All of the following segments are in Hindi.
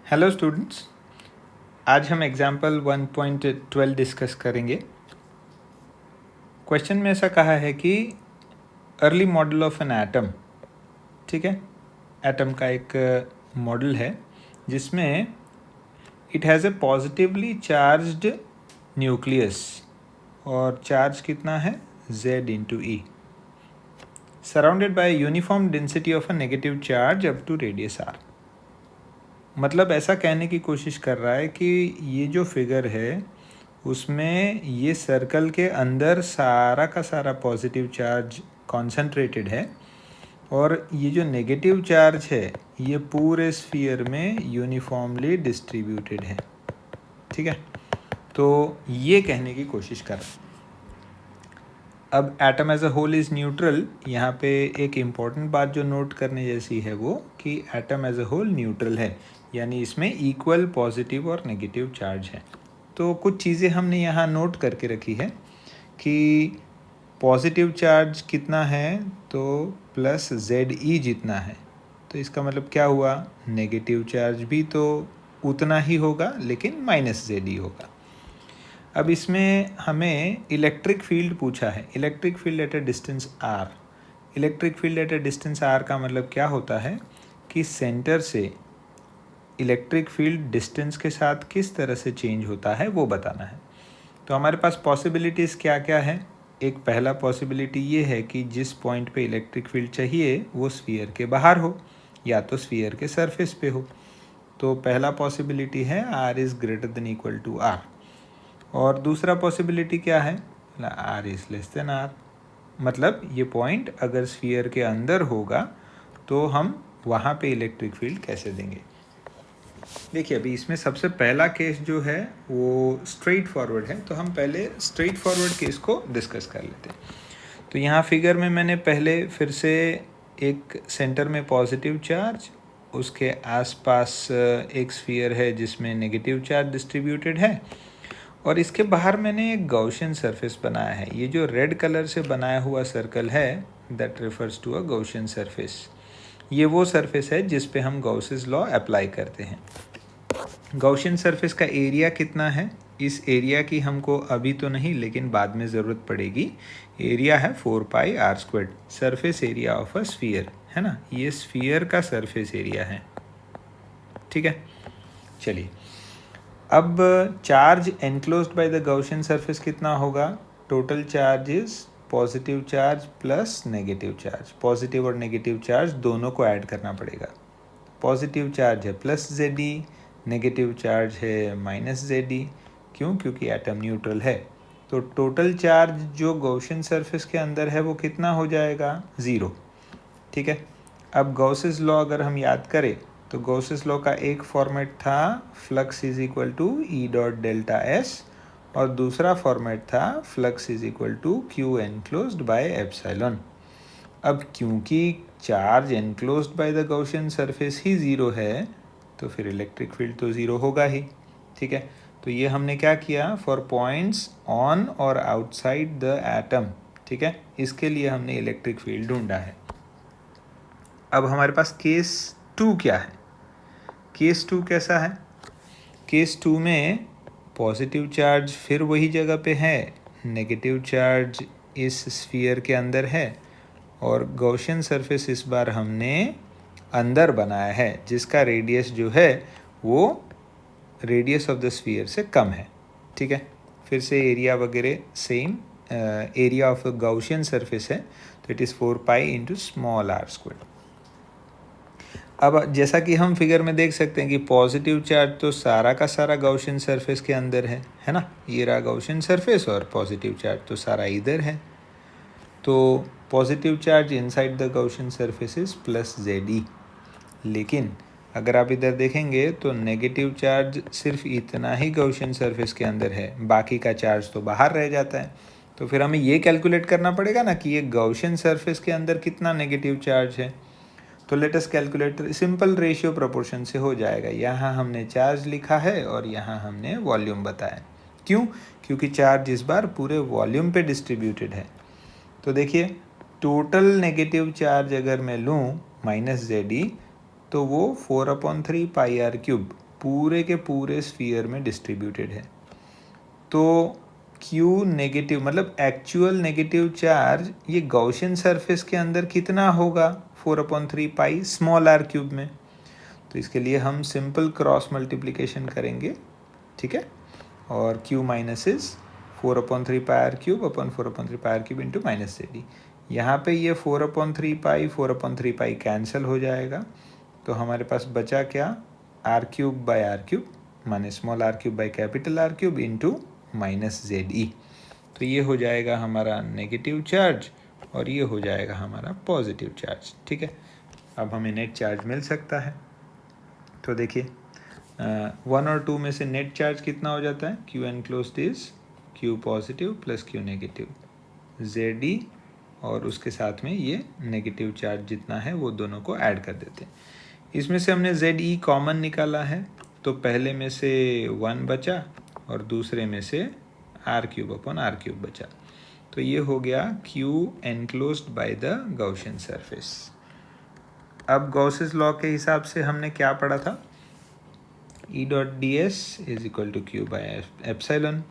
हेलो स्टूडेंट्स, आज हम एग्जाम्पल 1.12 डिस्कस करेंगे। क्वेश्चन में ऐसा कहा है कि early model of an atom, ठीक है, एटम का एक मॉडल है जिसमें it has a positively charged nucleus और चार्ज कितना है Z इंटू ई, surrounded by uniform density of a negative charge up to radius R। मतलब ऐसा कहने की कोशिश कर रहा है कि ये जो फिगर है उसमें ये सर्कल के अंदर सारा का सारा पॉजिटिव चार्ज कॉन्सेंट्रेटेड है और ये जो नेगेटिव चार्ज है ये पूरे स्फीयर में यूनिफॉर्मली डिस्ट्रीब्यूटेड है, ठीक है। तो ये कहने की कोशिश कर रहा है। अब atom as a whole is neutral, यहाँ पे एक इम्पॉर्टेंट बात जो नोट करने जैसी है वो कि atom as a whole neutral है, यानी इसमें इक्वल पॉजिटिव और नेगेटिव चार्ज है। तो कुछ चीज़ें हमने यहाँ नोट करके रखी है कि पॉजिटिव चार्ज कितना है तो प्लस ZE जितना है, तो इसका मतलब क्या हुआ, नेगेटिव चार्ज भी तो उतना ही होगा लेकिन माइनस ZE होगा। अब इसमें हमें इलेक्ट्रिक फील्ड पूछा है, electric field at a distance R। Electric field at a distance R का मतलब क्या होता है कि सेंटर से इलेक्ट्रिक फील्ड डिस्टेंस के साथ किस तरह से चेंज होता है वो बताना है। तो हमारे पास पॉसिबिलिटीज़ क्या क्या है। एक पहला पॉसिबिलिटी ये है कि जिस पॉइंट पे इलेक्ट्रिक फील्ड चाहिए वो स्फीयर के बाहर हो या तो स्फीयर के सरफेस पे हो। तो पहला पॉसिबिलिटी है R is greater than equal to R। और दूसरा पॉसिबिलिटी क्या है, R is less than R। मतलब ये पॉइंट अगर स्फीयर के अंदर होगा तो हम वहाँ पे इलेक्ट्रिक फील्ड कैसे देंगे। देखिए अभी इसमें सबसे पहला केस जो है वो स्ट्रेट फॉरवर्ड है, तो हम पहले स्ट्रेट फॉरवर्ड केस को डिस्कस कर लेते हैं। तो यहाँ फिगर में मैंने पहले फिर से एक सेंटर में पॉजिटिव चार्ज, उसके आसपास एक स्फीयर है जिसमें नेगेटिव चार्ज डिस्ट्रीब्यूटेड है और इसके बाहर मैंने एक गॉसियन सरफेस बनाया है। ये जो रेड कलर से बनाया हुआ सर्कल है that refers to a Gaussian surface. ये वो सरफेस है जिस पे हम गॉसेस लॉ अप्लाई करते हैं। गॉसियन सरफेस का एरिया कितना है, इस एरिया की हमको अभी तो नहीं लेकिन बाद में ज़रूरत पड़ेगी। एरिया है 4πr², surface area of a sphere, है ना, ये स्फीयर का सरफेस एरिया है, ठीक है। चलिए अब charge enclosed by the Gaussian surface कितना होगा, total charge is positive charge plus negative charge. Positive और नेगेटिव चार्ज दोनों को ऐड करना पड़ेगा। पॉजिटिव चार्ज है प्लस ZE, नेगेटिव चार्ज है माइनस ZE। क्यों, क्योंकि एटम न्यूट्रल है। तो टोटल चार्ज जो गॉसियन सरफेस के अंदर है वो कितना हो जाएगा, 0, ठीक है। अब गॉसेस लॉ अगर हम याद करें तो गॉसेस लॉ का एक फॉर्मेट था flux is equal to E dot delta S और दूसरा फॉर्मेट था flux is equal to Q enclosed by epsilon. अब क्योंकि charge enclosed by the Gaussian surface ही 0 है तो फिर इलेक्ट्रिक फील्ड तो 0 होगा ही, ठीक है। तो ये हमने क्या किया, फॉर पॉइंट्स ऑन और आउटसाइड द एटम, ठीक है, इसके लिए हमने इलेक्ट्रिक फील्ड ढूंढा है। अब हमारे पास केस 2 क्या है, केस 2 कैसा है, केस 2 में पॉजिटिव चार्ज फिर वही जगह पे है, नेगेटिव चार्ज इस स्फीयर के अंदर है और गॉसियन सरफेस इस बार हमने अंदर बनाया है जिसका रेडियस जो है वो रेडियस ऑफ द स्फीयर से कम है, ठीक है। फिर से एरिया वगैरह same, area of Gaussian surface है तो it is 4π into small r²। अब जैसा कि हम फिगर में देख सकते हैं कि पॉजिटिव चार्ज तो सारा का सारा गॉसियन सरफेस के अंदर है ना, ये रहा गॉसियन सरफेस और पॉजिटिव चार्ज तो सारा इधर है। तो positive charge inside the Gaussian surface is plus ZE, लेकिन अगर आप इधर देखेंगे तो नेगेटिव चार्ज सिर्फ इतना ही गॉसियन सरफेस के अंदर है, बाकी का चार्ज तो बाहर रह जाता है। तो फिर हमें ये कैलकुलेट करना पड़ेगा ना कि ये गॉसियन सरफेस के अंदर कितना नेगेटिव चार्ज है। तो let us calculate, simple ratio proportion से हो जाएगा। यहाँ हमने चार्ज लिखा है और यहाँ हमने वॉल्यूम बताया। क्यों, क्योंकि चार्ज इस बार पूरे वॉल्यूम पे डिस्ट्रीब्यूटेड है। तो देखिए टोटल नेगेटिव चार्ज अगर मैं लूँ माइनस ZE तो वो 4/3 πr³ पूरे के पूरे स्फीयर में डिस्ट्रीब्यूटेड है। तो Q नेगेटिव मतलब एक्चुअल नेगेटिव चार्ज ये गॉसियन सरफेस के अंदर कितना होगा 4/3 पाई स्मॉल r क्यूब में। तो इसके लिए हम सिंपल क्रॉस मल्टीप्लिकेशन करेंगे, ठीक है। और Q minus is 4/3 pi r cube upon 4/3 pi r cube into minus ZD। यहाँ पे ये 4/3 पाई कैंसिल हो जाएगा, तो हमारे पास बचा क्या r cube by r cube माने small r cube by capital R cube into minus ZE। तो ये हो जाएगा हमारा नेगेटिव चार्ज और ये हो जाएगा हमारा पॉजिटिव चार्ज, ठीक है। अब हमें नेट चार्ज मिल सकता है। तो देखिए 1 और 2 में से नेट चार्ज कितना हो जाता है, Q enclosed is Q positive plus Q negative ZE, और उसके साथ में ये नेगेटिव चार्ज जितना है वो दोनों को ऐड कर देते हैं। इसमें से हमने ZE कॉमन निकाला है, तो पहले में से 1 बचा और दूसरे में से r cube upon r cube बचा। तो ये हो गया Q enclosed by the Gaussian surface. अब गॉसेस लॉ के हिसाब से हमने क्या पढ़ा था, E dot d s is equal to Q by epsilon.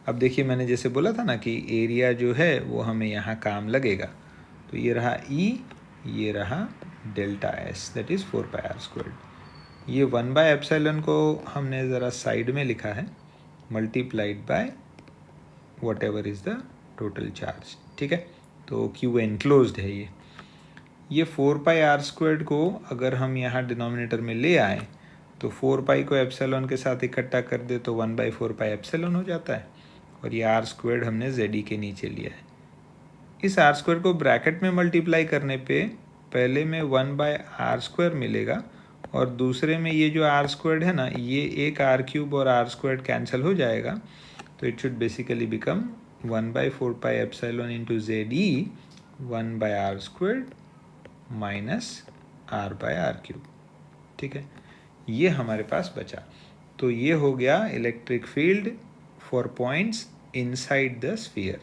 अब देखिए मैंने जैसे बोला था ना कि एरिया जो है वो हमें यहाँ काम लगेगा, तो ये रहा E, ये रहा delta S that is 4 pi r squared. ये 1 बाय एप्सिलॉन को हमने ज़रा साइड में लिखा है, multiplied by what ever is the total charge, ठीक है। तो Q एनक्लोज्ड है ये 4 पाई r स्क्वायर्ड को अगर हम यहाँ डिनोमिनेटर में ले आए तो 4 पाई को एप्सिलॉन के साथ इकट्ठा कर दे तो 1/4 पाई एप्सिलॉन हो जाता है, और ये r स्क्वायर्ड हमने ZE के नीचे लिया है। इस r स्क्वायर्ड को ब्रैकेट में मल्टीप्लाई करने पे पहले में 1/r स्क्वायर मिलेगा और दूसरे में ये जो r स्क्वायर्ड है ना, ये एक r क्यूब और r स्क्वायर्ड कैंसिल हो जाएगा, तो it should basically become 1/4 pi epsilon into ZE 1/r squared minus r/r cube, ठीक है। ये हमारे पास बचा। तो ये हो गया electric field for points inside the sphere.